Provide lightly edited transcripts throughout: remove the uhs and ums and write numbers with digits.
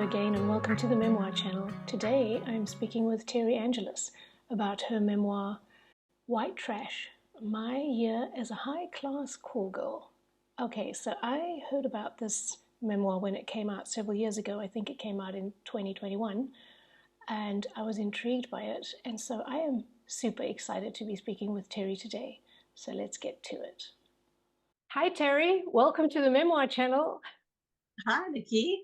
again and welcome to the Memoir Channel. Today I'm speaking with Terry Angelos about her memoir, White Trash, My Year as a High-Class Call Girl. Okay, so I heard about this memoir when it came out several years ago. I think it came out in 2021, and I was intrigued by it. And so I am super excited to be speaking with Terry today. So let's get to it. Hi, Terry. Welcome to the Memoir Channel. Hi, Nikki.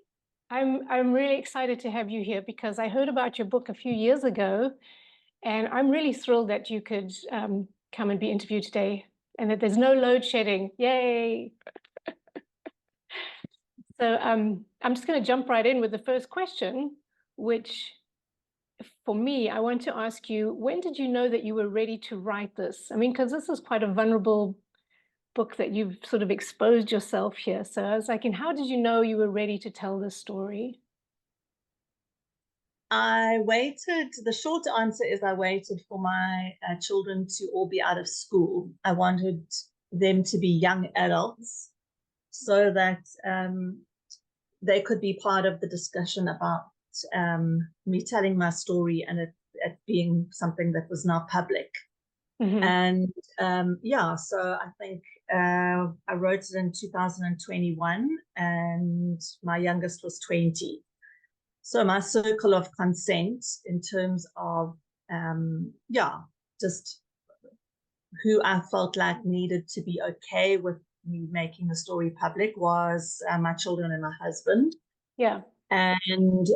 I'm really excited to have you here because I heard about your book a few years ago, and I'm really thrilled that you could come and be interviewed today, and that there's no load shedding. Yay! So I'm just going to jump right in with the first question, which for me, I want to ask you, when did you know that you were ready to write this? I mean, because this is quite a vulnerable book that you've sort of exposed yourself here. So I was like, and how did you know you were ready to tell this story? The short answer is I waited for my children to all be out of school. I wanted them to be young adults so that they could be part of the discussion about me telling my story and it being something that was now public. Mm-hmm. And so I think I wrote it in 2021 and my youngest was 20. So my circle of consent in terms of, just who I felt like needed to be okay with me making the story public was my children and my husband. Yeah. And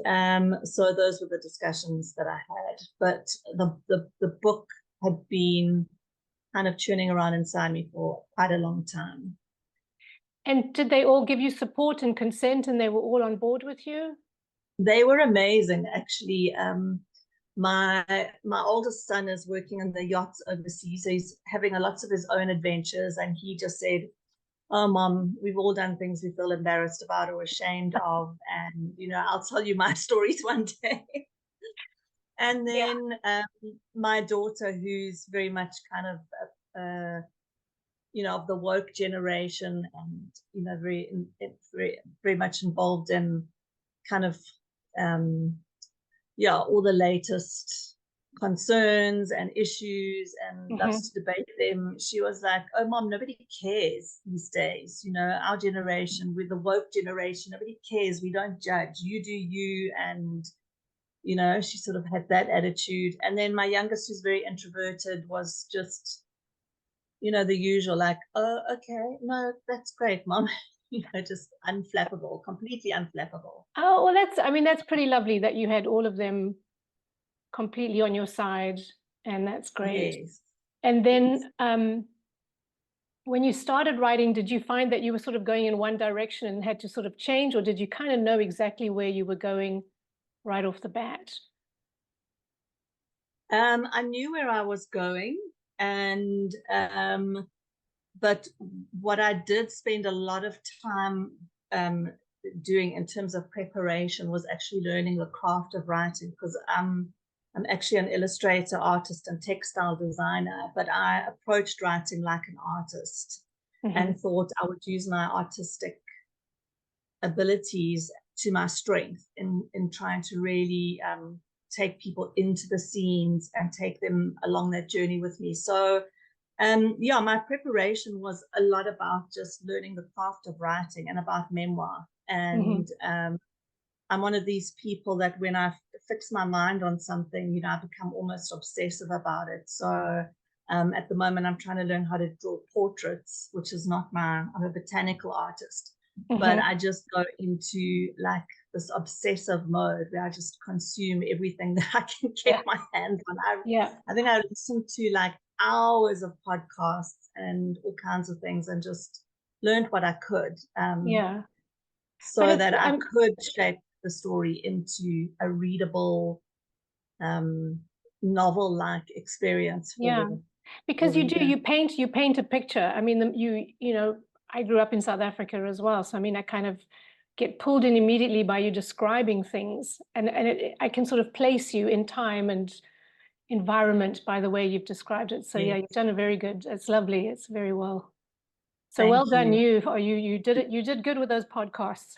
so those were the discussions that I had. But the book had been kind of churning around inside me for quite a long time. And did they all give you support and consent, and they were all on board with you? They were amazing, actually. My oldest son is working on the yachts overseas. So he's having lots of his own adventures, and he just said, "Oh, Mom, we've all done things we feel embarrassed about or ashamed of, and I'll tell you my stories one day." And then my daughter, who's very much kind of of the woke generation, and very much involved in kind of all the latest concerns and issues and loves to debate them. She was like, "Oh, Mom, nobody cares these days. Our generation, we're the woke generation. Nobody cares. We don't judge. You do you." And she sort of had that attitude. And then my youngest, who's very introverted, was just the usual, like, "Oh, okay, no, that's great, Mom." Just unflappable, completely unflappable. Oh, well, that's pretty lovely that you had all of them completely on your side, and that's great. Yes. And then when you started writing, did you find that you were sort of going in one direction and had to sort of change, or did you kind of know exactly where you were going right off the bat? I knew where I was going, and but what I did spend a lot of time doing in terms of preparation was actually learning the craft of writing, because I'm actually an illustrator, artist, and textile designer, but I approached writing like an artist and thought I would use my artistic abilities to my strength in trying to really take people into the scenes and take them along that journey with me. So my preparation was a lot about just learning the craft of writing and about memoir. And I'm one of these people that when I fix my mind on something, I become almost obsessive about it. So at the moment, I'm trying to learn how to draw portraits, which is not I'm a botanical artist. But I just go into like this obsessive mode where I just consume everything that I can get my hands on. I think I listen to like hours of podcasts and all kinds of things and just learned what I could. So that I could shape the story into a readable novel-like experience. Because you paint a picture. I mean, I grew up in South Africa as well, so I mean, I kind of get pulled in immediately by you describing things, and I can sort of place you in time and environment by the way you've described it. So yeah, you've done a very good. It's lovely. It's very well. So well done, you. You did it. You did good with those podcasts.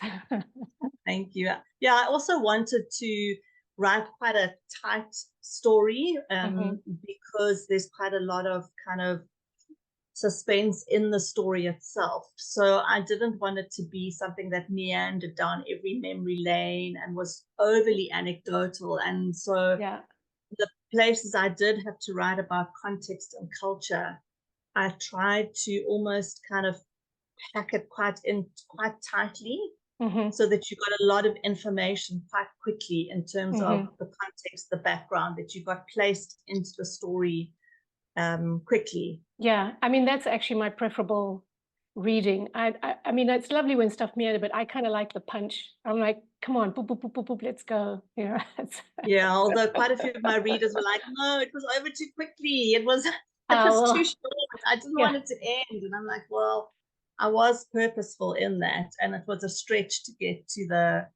Thank you. Yeah, I also wanted to write quite a tight story because there's quite a lot of kind of suspense in the story itself. So I didn't want it to be something that meandered down every memory lane and was overly anecdotal. And so the places I did have to write about context and culture, I tried to almost kind of pack it quite tightly so that you got a lot of information quite quickly in terms of the context, the background, that you got placed into the story quickly. Yeah, I mean, that's actually my preferable reading. I mean, it's lovely when stuff meanders, but I kind of like the punch. I'm like, come on, boop, boop, boop, boop, boop, let's go. You know, Yeah, although quite a few of my readers were like, no, it was over too quickly. It was too short. I didn't want it to end. And I'm like, well, I was purposeful in that. And it was a stretch to get to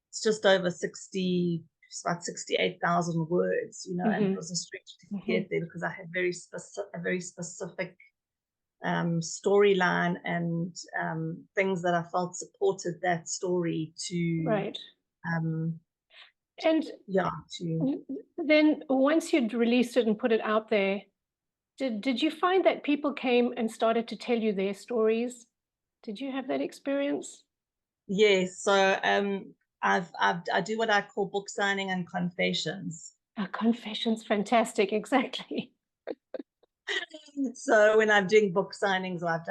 it's just over 60, it's about 68,000 words, you know, and it was a stretch to get there because I had a very specific storyline and things that I felt supported that story to and then once you'd released it and put it out there, did you find that people came and started to tell you their stories? Did you have that experience? Yes. So I do what I call book signing and confessions. Confessions, fantastic, exactly. So when I'm doing book signings, I've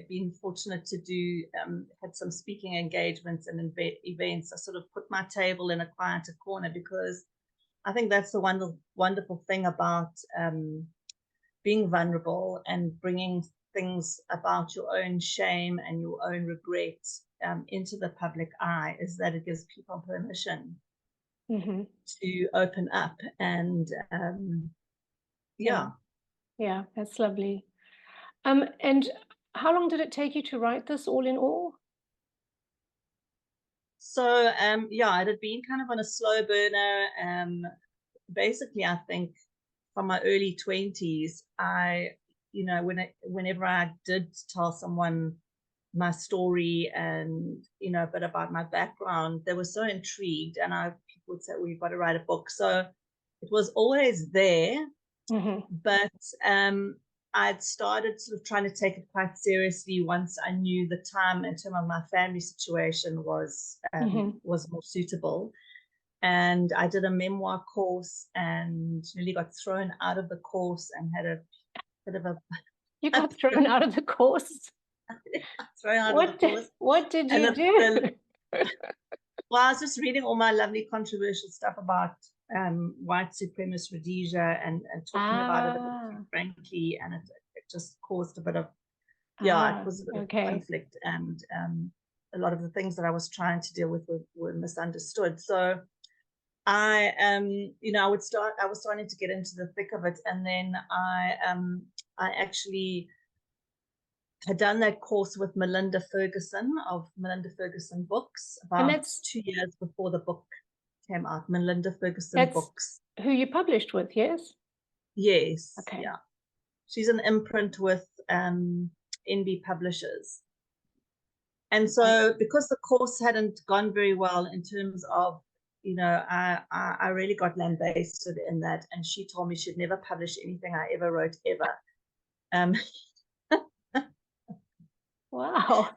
been fortunate to do had some speaking engagements and events. I sort of put my table in a quieter corner because I think that's the wonderful thing about being vulnerable and bringing things about your own shame and your own regret into the public eye, is that it gives people permission to open up. And yeah, that's lovely. And how long did it take you to write this, all in all? So yeah, it had been kind of on a slow burner. Basically, I think from my early 20s, you know, whenever I did tell someone my story and, you know, a bit about my background, they were so intrigued, and people would say, well, you've got to write a book. So it was always there, but I'd started sort of trying to take it quite seriously once I knew the time in terms of my family situation was more suitable. And I did a memoir course and nearly got thrown out of the course and had a bit of a... You got thrown out of the course? Thrown out of the course. What did you do? Well, I was just reading all my lovely controversial stuff about white supremacist Rhodesia and talking about it a bit too frankly, and it just caused a bit of, it was a bit of conflict, and a lot of the things that I was trying to deal with were misunderstood. So I you know, I was starting to get into the thick of it, and then I actually had done that course with Melinda Ferguson of Melinda Ferguson Books about 2 years before the book came out. Melinda Ferguson Books. Who you published with, yes? Yes. Okay. Yeah. She's an imprint with NB Publishers. And so because the course hadn't gone very well in terms of, you know, I really got lambasted in that, and she told me she'd never publish anything I ever wrote ever. Wow.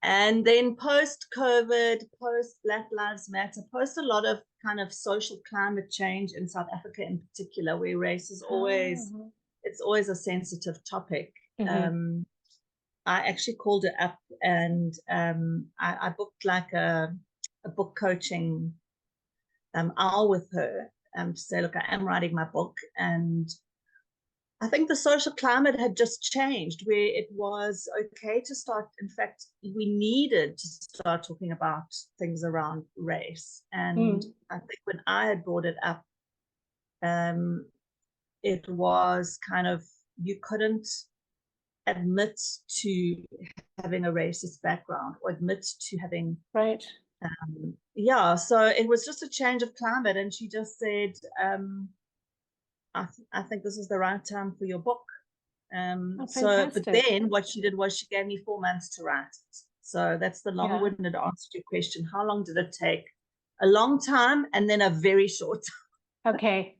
And then post-COVID, post-Black Lives Matter, post a lot of kind of social climate change in South Africa in particular, where race is it's always a sensitive topic. I actually called her up, and I booked like a book coaching hour with her to say, look, I am writing my book, and I think the social climate had just changed, where it was okay to start. In fact, we needed to start talking about things around race. And I think when I had brought it up, it was kind of, you couldn't admit to having a racist background or admit to having... Right. So it was just a change of climate. And she just said, I think this is the right time for your book. But then what she did was she gave me 4 months to write it. So that's the long-winded answer to your question. How long did it take? A long time, and then a very short time. Okay.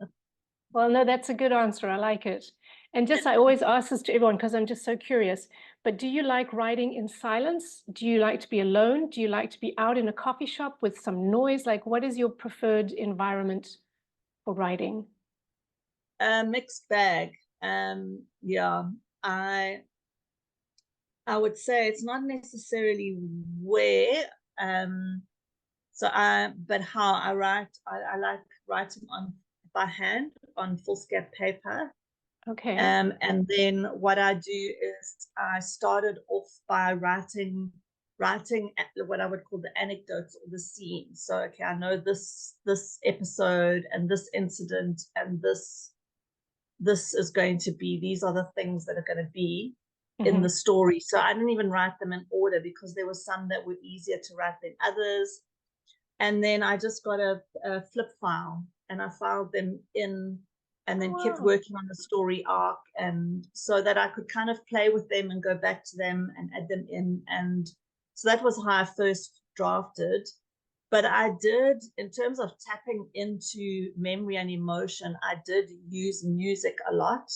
Well, no, that's a good answer. I like it. And just, I always ask this to everyone because I'm just so curious. But do you like writing in silence? Do you like to be alone? Do you like to be out in a coffee shop with some noise? Like, what is your preferred environment for writing? A mixed bag. Yeah, I would say it's not necessarily where. But how I write, I like writing on by hand on foolscap paper. Okay. And then what I do is I started off by writing what I would call the anecdotes or the scene. So, okay, I know this episode and this incident and this is going to be, these are the things that are going to be in the story. So I didn't even write them in order because there were some that were easier to write than others. And then I just got a flip file and I filed them in and then kept working on the story arc, and so that I could kind of play with them and go back to them and add them in. And so that was how I first drafted. But I did, in terms of tapping into memory and emotion, I did use music a lot.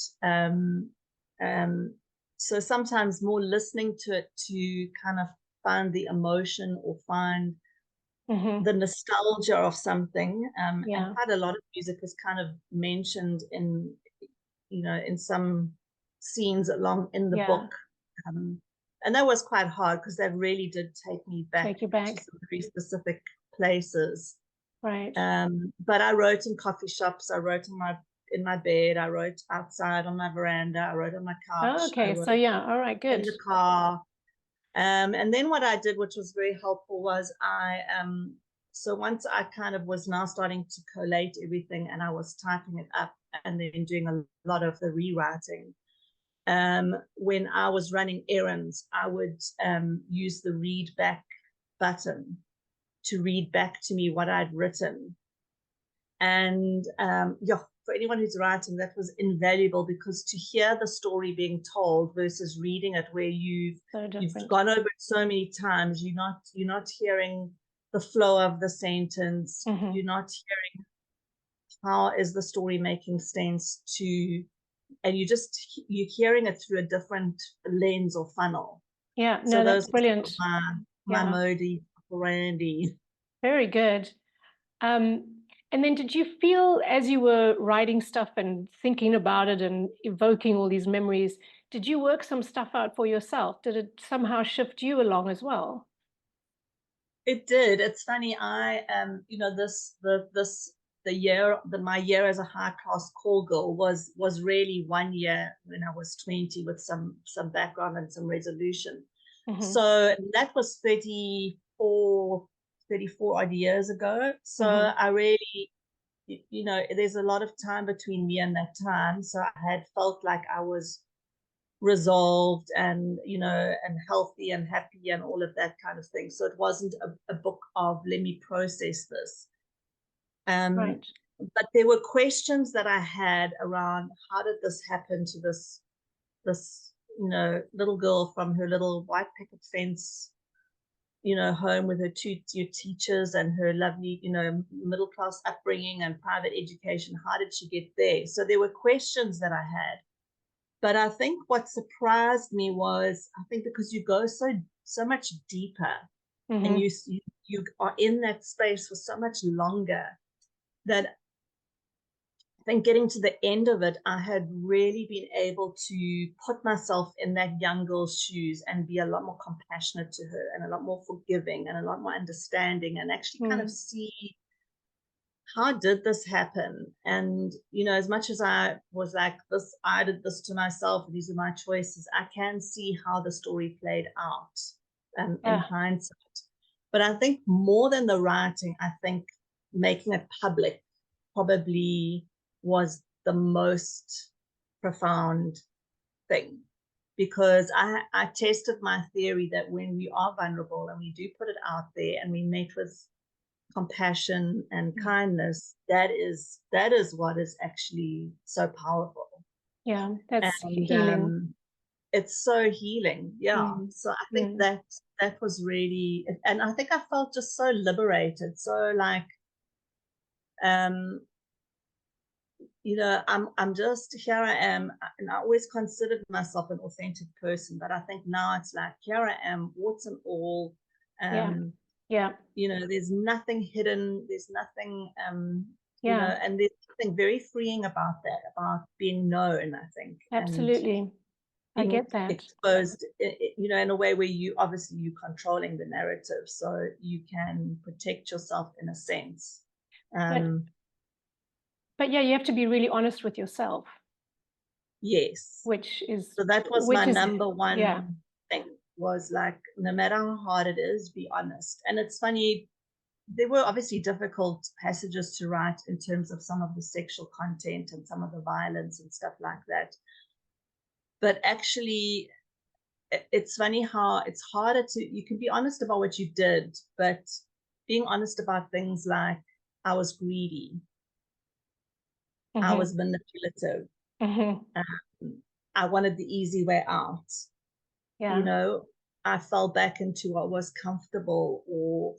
So sometimes more listening to it to kind of find the emotion or find the nostalgia of something. And quite a lot of music is kind of mentioned in, in some scenes along in the book. And that was quite hard because that really did take me back to some very specific places. Right. But I wrote in coffee shops, I wrote in my bed, I wrote outside on my veranda, I wrote on my couch. Oh, okay. So yeah, all right, good. In the car. And then what I did, which was very helpful, was so once I kind of was now starting to collate everything and I was typing it up and then doing a lot of the rewriting. When I was running errands, I would use the read back button to read back to me what I'd written. And for anyone who's writing, that was invaluable because to hear the story being told versus reading it where you've gone over it so many times, you're not hearing the flow of the sentence. You're not hearing how is the story making sense and you're hearing it through a different lens or funnel. Yeah, no, that's brilliant. My modus operandi. Very good. And then did you feel as you were writing stuff and thinking about it and evoking all these memories, did you work some stuff out for yourself? Did it somehow shift you along as well? It did. It's funny. I my year as a high class call girl was really 1 year when I was 20 with some background and some resolution. So that was 34 odd years ago. So I really, there's a lot of time between me and that time. So I had felt like I was resolved and, and healthy and happy and all of that kind of thing. So it wasn't a book of let me process this. Right. But there were questions that I had around how did this happen to this little girl from her little white picket fence home with her two teachers and her lovely, middle class upbringing and private education. How did she get there? So there were questions that I had. But I think what surprised me was, I think because you go so much deeper and you are in that space for so much longer, that I think getting to the end of it, I had really been able to put myself in that young girl's shoes and be a lot more compassionate to her and a lot more forgiving and a lot more understanding and actually kind of see how did this happen? And, as much as I was like this, I did this to myself, these are my choices, I can see how the story played out in hindsight. But I think more than the writing, I think making it public probably was the most profound thing, because I tested my theory that when we are vulnerable and we do put it out there and we meet with compassion and kindness, that is what is actually so powerful. Yeah, that's healing. it's so healing. Yeah. Mm. So I think Mm. that was really, and I think I felt just so liberated. So like, um, I'm just, here I am, and I always considered myself an authentic person, but I think now it's like, here I am, warts and all. Yeah. Um, Yeah. there's nothing hidden, there's nothing, Yeah. and there's something very freeing about that, about being known, I think, and Absolutely. I being get that. exposed, in a way where you're controlling the narrative, so you can protect yourself in a sense. But Um, yeah, you have to be really honest with yourself, yes. which is So that was my which is number yeah. one thing, was like, no matter how hard it is, be honest. And it's funny, there were obviously difficult passages to write in terms of some of the sexual content and some of the violence and stuff like that. But actually, it's funny how it's harder you can be honest about what you did, but being honest about things like, I was greedy, I Mm-hmm. was manipulative, Mm-hmm. I wanted the easy way out, you Yeah. know, I fell back into what was comfortable, or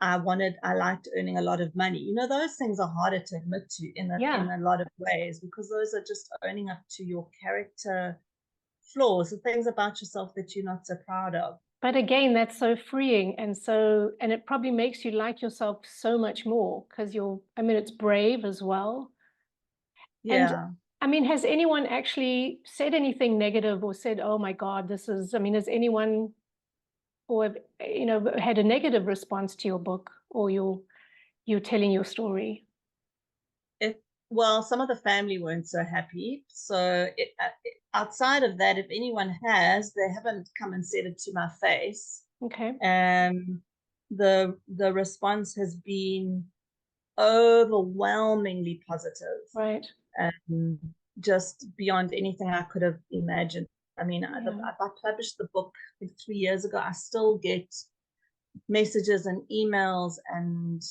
I liked earning a lot of money. Those things are harder to admit to in Yeah. a lot of ways, because those are just owning up to your character flaws, the things about yourself that you're not so proud of. But again, that's so freeing, and it probably makes you like yourself so much more because I mean, it's brave as well. And Yeah. I mean, has anyone actually said anything negative or said, "Oh my God, I mean, has anyone or had a negative response to your book or you're telling your story?" If Well, some of the family weren't so happy. So outside of that, if anyone has, they haven't come and said it to my face. Okay. The response has been overwhelmingly positive, Right. um, just beyond anything I could have imagined. I mean, Yeah. I published the book, I think, 3 years ago. I still get messages and emails and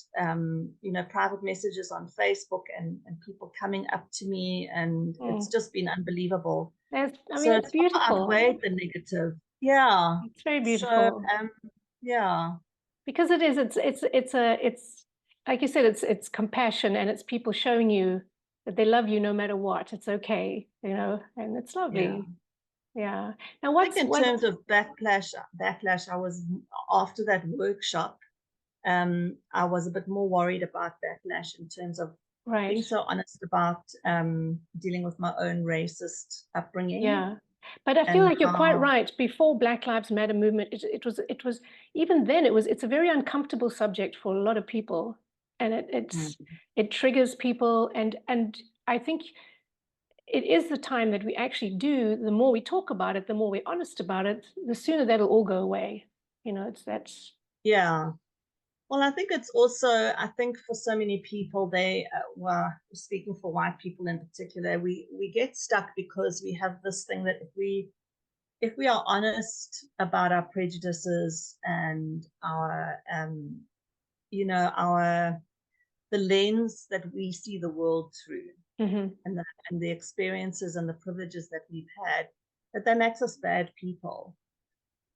private messages on Facebook, and people coming up to me, and it's Mm. just been unbelievable. I mean, So it's it's far beautiful. outweighed the negative. Yeah. It's very So beautiful yeah. because it's like you said, it's compassion and it's people showing you that they love you no matter what. It's okay, and it's Yeah. lovely. Yeah. Now, I think in what? terms of backlash, I was, after that workshop, I was a bit more worried about backlash in terms of Right. being so honest about dealing with my own racist upbringing, Yeah. But I feel and like you're quite how, right. Before Black Lives Matter movement, it was even then it's a very uncomfortable subject for a lot of people, and it triggers people, and I think it is the time that we actually do. The more we talk about it, the more we're honest about it, the sooner that'll all go away. That's yeah. Well, I think it's also, I think for so many people, well, speaking for white people in particular, we get stuck because we have this thing that if we are honest about our prejudices and our the lens that we see the world through, hmm and the experiences and the privileges that we've had, that makes us bad people.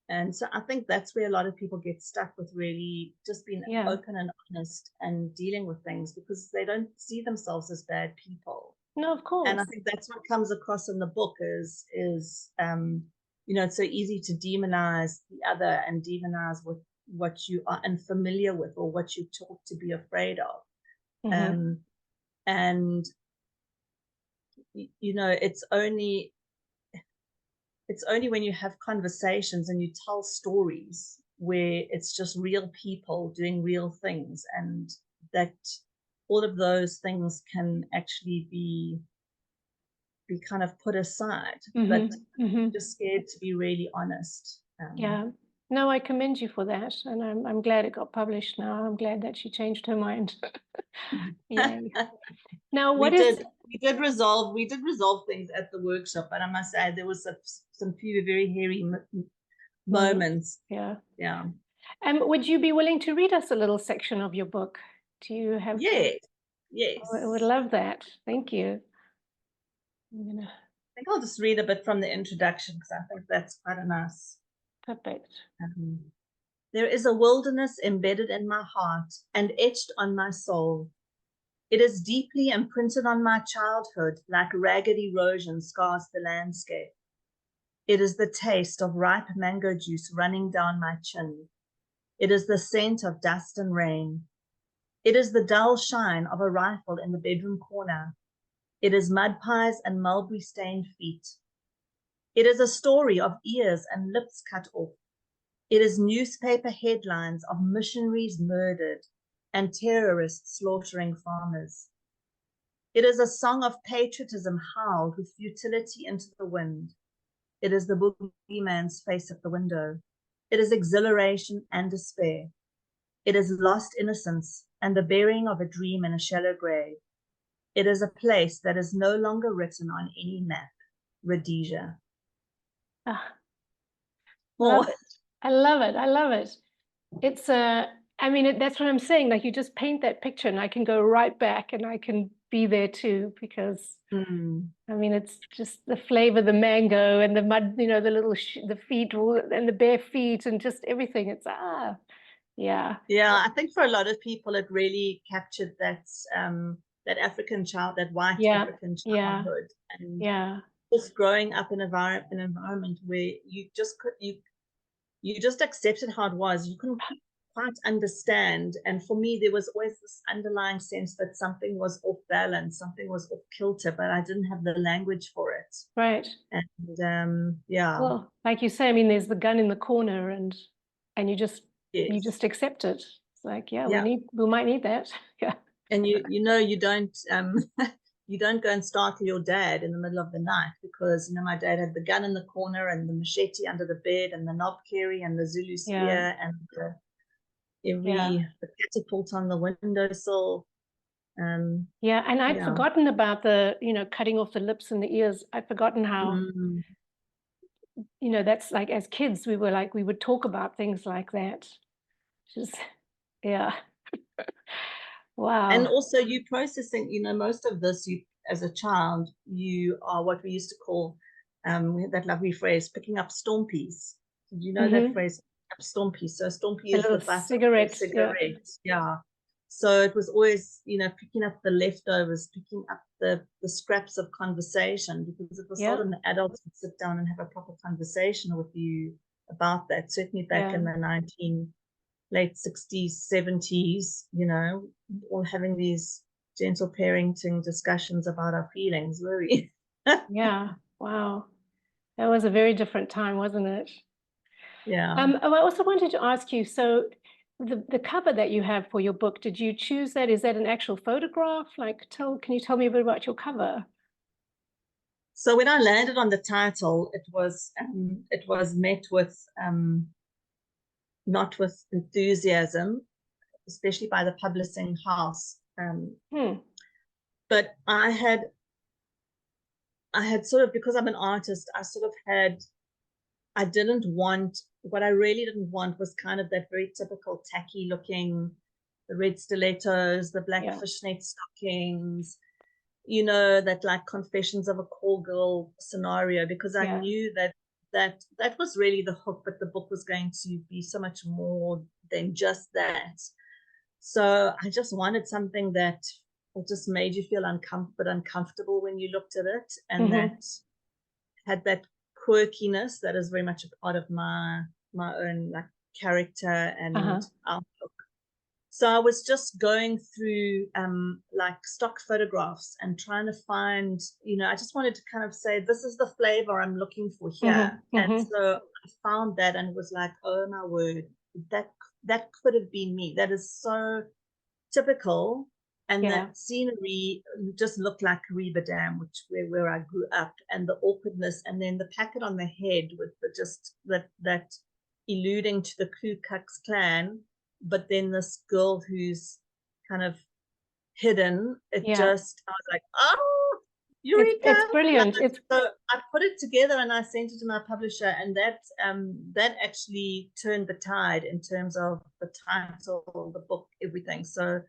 And so I think that's where a lot of people get stuck, with really just being yeah. open and honest and dealing with things, because they don't see themselves as bad people. No, of And I course. think that's what comes across in the book it's so easy to demonize the other and demonize what you are unfamiliar with, or what you're taught to be afraid of. hmm Um, and it's only when you have conversations and you tell stories where it's just real people doing real things, and that all of those things can actually be kind of put aside, but hmm just scared to be really honest. Yeah. No, I commend you for that, and I'm glad it got published now. I'm glad that she changed her mind. Yay. Now, we what is did we did resolve things at the workshop, but I must say there was some few very hairy moments? moments. Yeah. Yeah. Would you be willing to read us a little section of your book? Do you have? Yes. I would Yes. love that. Thank you. I'm gonna. think I'll just read a bit from the introduction because I think that's quite a nice. Perfect. There is a wilderness embedded in my heart and etched on my soul. It is deeply imprinted on my childhood, like ragged erosion scars the landscape. It is the taste of ripe mango juice running down my chin. It is the scent of dust and rain. It is the dull shine of a rifle in the bedroom corner. It is mud pies and mulberry-stained feet. It is a story of ears and lips cut off. It is newspaper headlines of missionaries murdered and terrorists slaughtering farmers. It is a song of patriotism howled with futility into the wind. It is the boogeyman's face at the window. It is exhilaration and despair. It is lost innocence and the burying of a dream in a shallow grave. It is a place that is no longer written on any map. Rhodesia. Love it. I love it. I love it. It's I mean, that's what I'm saying. Like, you just paint that picture and I can go right back and I can be there too, because I mean, it's just the flavor, the mango and the mud, you know, the little the feet and the bare feet and just everything. It's yeah. Yeah, I think for a lot of people it really captured that that African child, that white African childhood, and just growing up in an environment where you just accepted how it was. You couldn't quite understand, and for me there was always this underlying sense that something was off balance, something was off kilter, but I didn't have the language for it. Right. And yeah. Well, like you say, I mean, there's the gun in the corner, and you just accept it. It's like, we might need that. Yeah. And you don't you don't go and startle your dad in the middle of the night, because my dad had the gun in the corner and the machete under the bed and the knob kerry and the Zulu spear and the catapult on the windowsill. And I'd forgotten about the cutting off the lips and the ears. I'd forgotten how that's like, as kids we would talk about things like that. Just wow. And also you processing, most of this, you as a child, you are what we used to call, we had that lovely phrase, picking up stompies. Did you know that phrase, pick up stompies? So stompie is the butt cigarette. Of a cigarette. Yeah. So it was always, picking up the leftovers, picking up the scraps of conversation, because it was seldom the adults would sit down and have a proper conversation with you about that. Certainly back in the late 60s, 70s, all having these gentle parenting discussions about our feelings, were we? Yeah. Wow. That was a very different time, wasn't it? Yeah. I also wanted to ask you, so the cover that you have for your book, did you choose that? Is that an actual photograph? Like, can you tell me a bit about your cover? So when I landed on the title, it was met with not with enthusiasm, especially by the publishing house. But I had sort of, because I'm an artist, I didn't want, what I really didn't want was kind of that very typical tacky looking, the red stilettos, the black fishnet stockings, that like Confessions of a Call Girl scenario, because I knew that was really the hook, but the book was going to be so much more than just that. So I just wanted something that just made you feel uncomfortable when you looked at it, and that had that quirkiness that is very much a part of my own like character and outlook. So I was just going through like stock photographs and trying to find, I just wanted to kind of say, this is the flavor I'm looking for here. And so I found that and was like, oh my word, that could have been me. That is so typical. And that scenery just looked like Reba Dam, where I grew up, and the awkwardness, and then the packet on the head with that alluding to the Ku Klux Klan, but then this girl who's kind of hidden. I was like, oh, Eureka! It's brilliant. So I put it together and I sent it to my publisher, and that actually turned the tide in terms of the title, the book, everything. So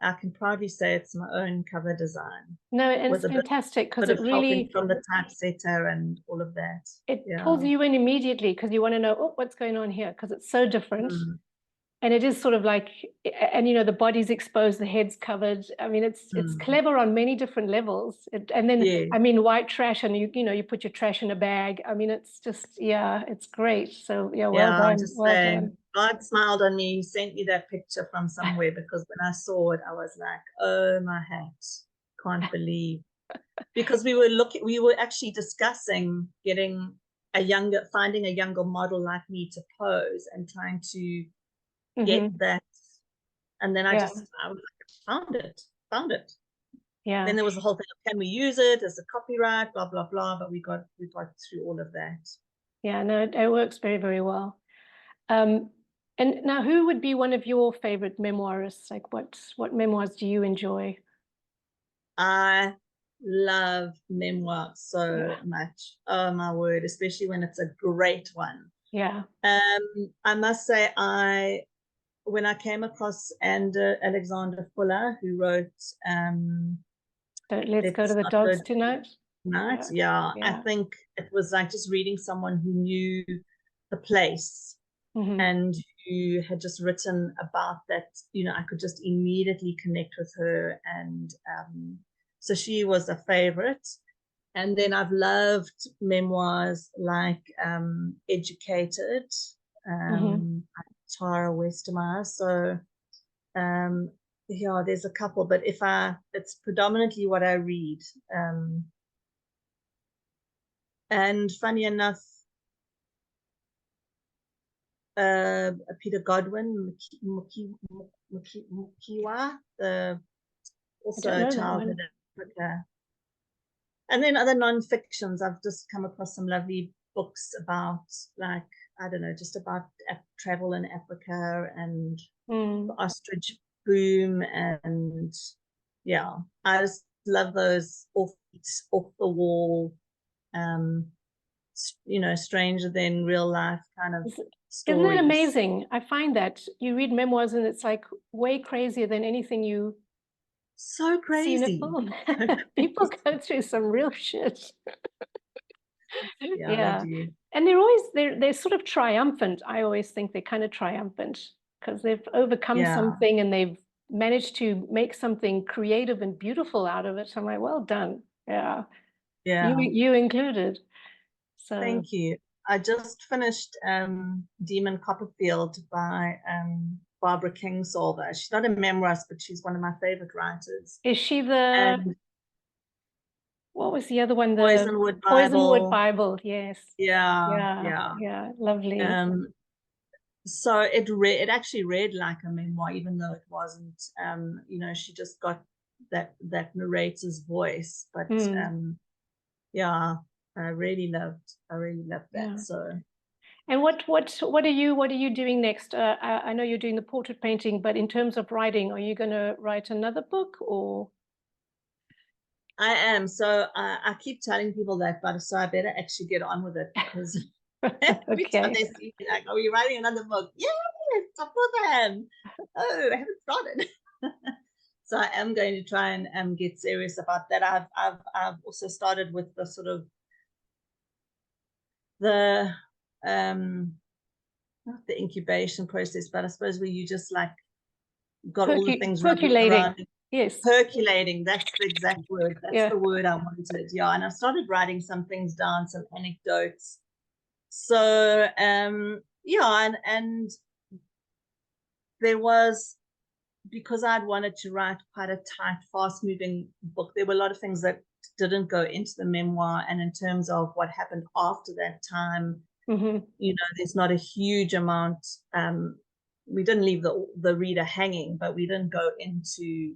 I can proudly say it's my own cover design No, and with it's a fantastic because bit it of helping really from the typesetter and all of that. it pulls Yeah. you in immediately because you want to know, oh, what's going on here, because it's so different. Mm, And it is sort of like, and you know, the body's exposed, the head's covered. I mean, it's mm. clever on many different levels. And then, Yeah. I mean, white trash, and you know, you put your trash in a bag. I mean, it's just, yeah, it's great. So yeah, well Yeah, done, just well saying. done. God smiled on me. He sent me that picture from somewhere because when I saw it, I was like, oh my hat. Can't believe. Because we were actually discussing finding a younger model like me to pose and trying to get Hmm. that. And then I Yeah, was like, found it. yeah, Then there was the whole thing of, can we use it as a copyright, blah, blah, blah. But we got through all of that. yeah. No, it works very, very well. Um, and now, who would be one of your favorite memoirists? Like, what memoirs do you enjoy? I love memoir so Yeah, much. Oh my word, especially when it's a great one. yeah. I must say, when I came across Alexander Fuller, who wrote So let's go to Let's the Not Go dogs tonight. Tonight, Yeah, yeah, I yeah. think it was like just reading someone who knew the place Hmm. and who had just written about that. I could just immediately connect with her, and so she was a favorite. And then I've loved memoirs like Educated, Hmm. Tara Westermeyer. So um, yeah, there's a couple, but it's predominantly what I read. Um, and funny enough, Peter Godwin, Mukiwa, the I don't also know that childhood one. Africa. And then other non-fictions, I've just come across some lovely books about, like, I don't know, just about travel in Africa and the Mm. ostrich boom. And yeah, I just love those off the wall, um, stranger than real life kind of Isn't that stories. amazing? I find that you read memoirs and it's like way crazier than anything you So see in a crazy. film. So People crazy. go through some real shit. Yeah, they Yeah. do. And they're sort of triumphant. I always think they're kind of triumphant because they've overcome Yeah, something and they've managed to make something creative and beautiful out of it. I'm like, well done. Yeah. yeah. You included. So Thank you. I just finished Demon Copperfield by Barbara Kingsolver. She's not a memoirist, but she's one of my favorite writers. is she the And what was the other one? The Poisonwood Poisonwood Bible. Bible. Yes. Yeah, Yeah. yeah. Yeah. Lovely. Um, so it actually read like a memoir, even though it wasn't. She just got that narrator's voice. But Mm, yeah, I really loved that. yeah. So And what are you doing next? I know you're doing the portrait painting, but in terms of writing, are you going to write another book or? I am. So I keep telling people that, but so I better actually get on with it because every time Okay. they see me, like, "Are you writing another book?" Yes, of course I am. Oh, I haven't started. So I am going to try and get serious about that. I've also started with the sort of the not the incubation process, but I suppose where you just like got all the things rubbing Percolating. around. Yes. Percolating, that's the exact word. That's Yeah. the word I wanted. Yeah. And I started writing some things down, some anecdotes. So yeah, and there was, because I'd wanted to write quite a tight, fast moving book, there were a lot of things that didn't go into the memoir. And in terms of what happened after that time, Hmm. there's not a huge amount. We didn't leave the reader hanging, but we didn't go into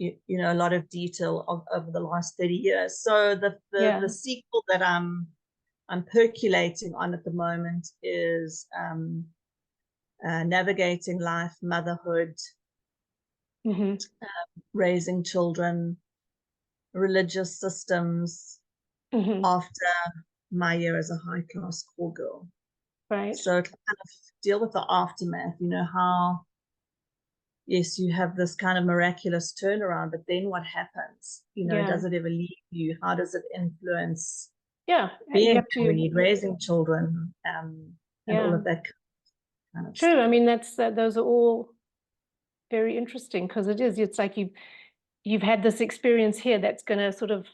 a lot of detail over the last 30 years. So the Yeah. sequel that I'm percolating on at the moment is navigating life, motherhood, Hmm. raising children, religious systems Hmm. after my year as a high class call girl. Right. So to kind of deal with the aftermath, how yes, you have this kind of miraculous turnaround, but then what happens? You know, Yeah. does it ever leave you? How does it influence Yeah. You being have to. married, raising children, and all Yeah. of that kind of True. stuff? I mean, those are all very interesting, because it's like you've had this experience here that's going to sort of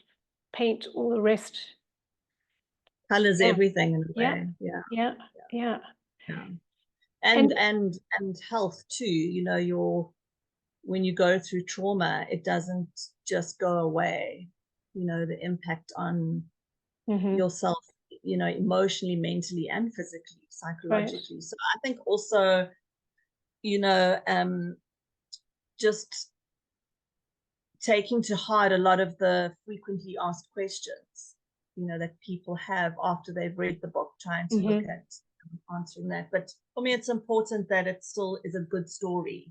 paint all the rest. Colors Yeah. everything in a Yeah. way. Yeah, Yeah. Yeah. yeah. And And health too. You know, when you go through trauma, it doesn't just go away. You know, the impact on yourself, you know, emotionally, mentally, and physically, right. psychologically. So I think also, you know, just taking to heart a lot of the frequently asked questions, you know, that people have after they've read the book, trying to look at answering that. But for me, it's important that it still is a good story,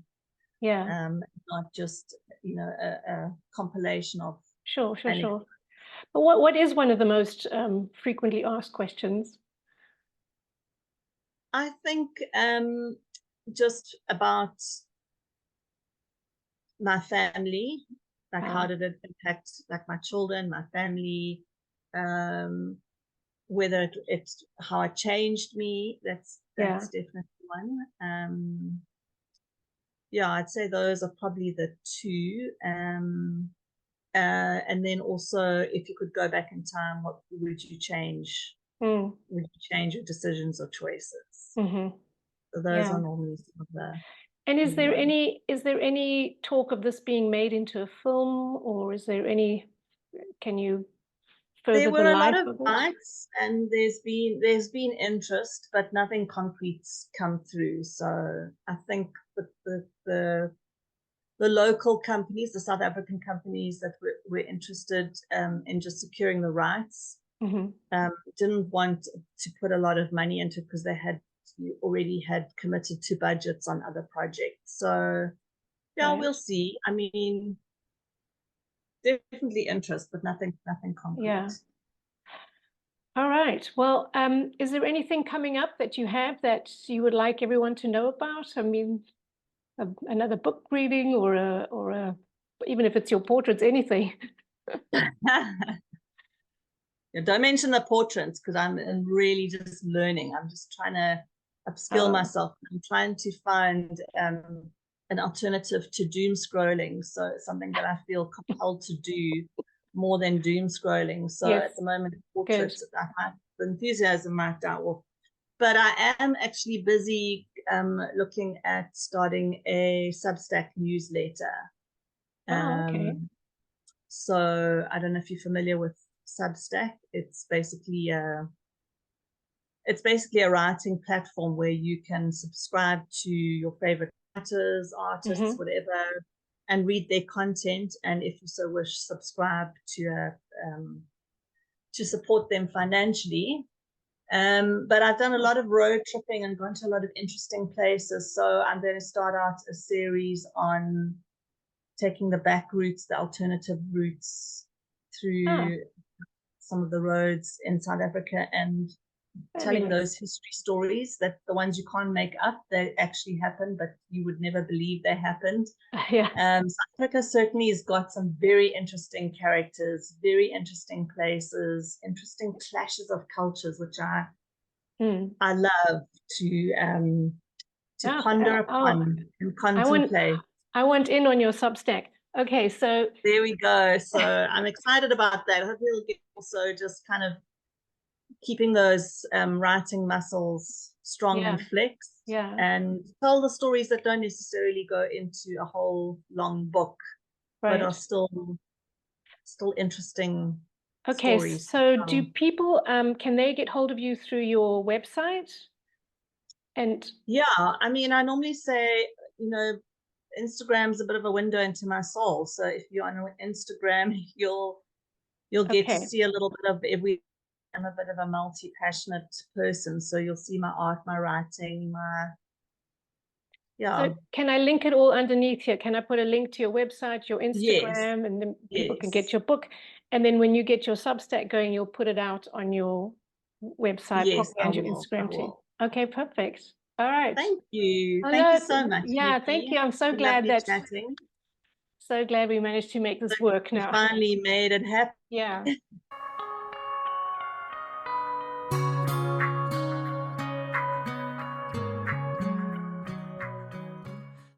Yeah. not just, you know, a compilation of Sure. Sure. anecdotes. Sure. But what is one of the most frequently asked questions? I think just about my family, like how did it impact like my children, my family, whether it's how it changed me. That's Yeah. definitely one. Yeah, I'd say those are probably the two. And then also, if you could go back in time, what would you change? Mm. Would you change your decisions or choices? Mm-hmm. So those are Yeah. normally some of the And is main there ones. any talk of this being made into a film, or is there any, can you There further the were a lot life of of it? bites, and there's been interest, but nothing concrete's come through. So I think the local companies, the South African companies that were interested in just securing the rights, didn't want to put a lot of money into it because they had already had committed to budgets on other projects. So yeah, Right. we'll see. I mean, definitely interest, but nothing concrete. Yeah. All right. Well, is there anything coming up that you have that you would like everyone to know about? I mean, another book reading, or even if it's your portraits, anything. Yeah, don't mention the portraits because I'm really just learning. I'm just trying to upskill Oh, myself. I'm trying to find an alternative to doom scrolling. So it's something that I feel compelled to do more than doom scrolling. So yes. at the moment, Good. portraits, the enthusiasm might die off. But I am actually busy looking at starting a Substack newsletter. Oh, okay. So I don't know if you're familiar with Substack. It's basically a writing platform where you can subscribe to your favorite writers, artists, Mm-hmm. whatever, and read their content. And if you so wish, subscribe to support them financially. But I've done a lot of road tripping and gone to a lot of interesting places. So I'm going to start out a series on taking the back routes, the alternative routes Ah, through some of the roads in South Africa, and telling fabulous. those history stories, that the ones you can't make up, they actually happened, but you would never believe they happened. Yeah. South Africa certainly has got some very interesting characters, very interesting places, interesting clashes of cultures, which I love to ponder Oh, upon and I want contemplate. I want in on your Substack. Okay, so There we go. So I'm excited about that. Hopefully it'll get also just kind of keeping those writing muscles strong yeah, and flexed, yeah, and tell the stories that don't necessarily go into a whole long book, but are right. still interesting Okay, stories. so do people can they get hold of you through your website? And Yeah, I mean, I normally say, you know, Instagram's a bit of a window into my soul. So if you're on Instagram, you'll get to okay. see a little bit of every. I'm a bit of a multi-passionate person, so you'll see my art, my writing, So yeah. can I link it all underneath here? Can I put a link to your website, your Yes, Instagram, and then people can get yes, your book? And then when you get your Substack going, you'll put it out on your website yes, probably, I and your will. I Instagram too. will. Okay, perfect. All right. Thank you. Oh, Thank no, you so much, yeah, thank Nikki. you. I'm so Been glad lovely that chatting. so glad we managed to make this work We now. finally made it happen. Yeah.